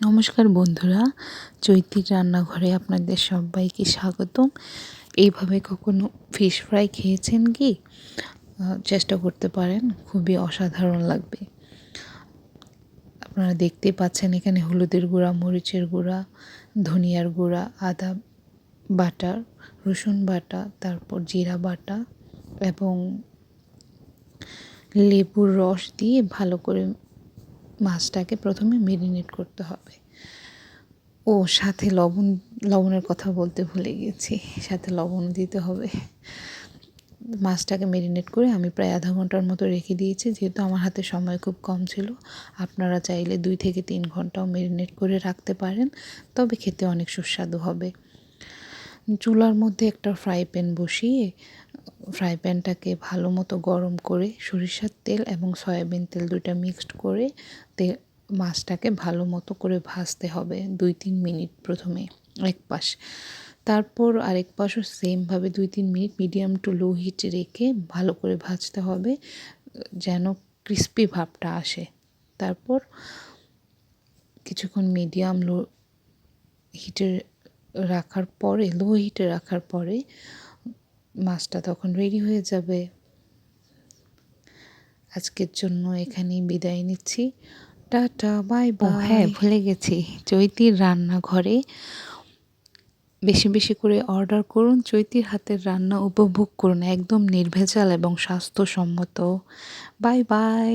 নমস্কার বন্ধুরা, চৈতির রান্নাঘরে আপনাদের সবাইকে স্বাগতম। এইভাবে কখনো ফিশ ফ্রাই খেয়েছেন কি? চেষ্টা করতে পারেন, খুবই অসাধারণ লাগবে। আপনারা দেখতেই পাচ্ছেন এখানে হলুদের গুঁড়া, মরিচের গুঁড়া, ধনিয়ার গুঁড়া, আদা বাটা, রসুন বাটা, তারপর জিরা বাটা এবং লেবুর রস দিয়ে ভালো করে মাছটাকে প্রথমে মেরিনেট করতে হবে। সাথে লবণের কথা বলতে ভুলে গেছি, সাথে লবণ দিতে হবে। মাছটাকে মেরিনেট করে আমি প্রায় আধা ঘন্টার মতো রেখে দিয়েছি, যেহেতু আমার হাতে সময় খুব কম ছিল। আপনারা চাইলে 2 থেকে 3 ঘন্টাও মেরিনেট করে রাখতে পারেন, তবে খেতে অনেক সুস্বাদু হবে। চুলার মধ্যে একটা ফ্রাই প্যান বসিয়ে ফ্রাই প্যানটাকে ভালো মতো গরম করে সরিষার তেল এবং সয়াবিন তেল দুইটা মিক্সড করে মাছটাকে ভালো মতো করে ভাজতে হবে 2-3 মিনিট প্রথমে এক পাশ, তারপর আরেক পাশও সেমভাবে 2-3 মিনিট মিডিয়াম টু লো হিটে রেখে ভালো করে ভাজতে হবে যেন ক্রিস্পি ভাবটা আসে। তারপর কিছুক্ষণ মিডিয়াম লো হিটে লো হিটে রাখার পরে মাছটা তখন রেডি হয়ে যাবে। আজকের জন্য এখানেই বিদায় নিচ্ছি। Tata, bye bye. হ্যাঁ, ভুলে গেছি, চৈতির রান্নাঘরে বেশি বেশি করে অর্ডার করুন। চৈতির হাতের রান্না উপভোগ করুন, একদম নির্ভেজাল এবং স্বাস্থ্যসম্মত। Bye bye.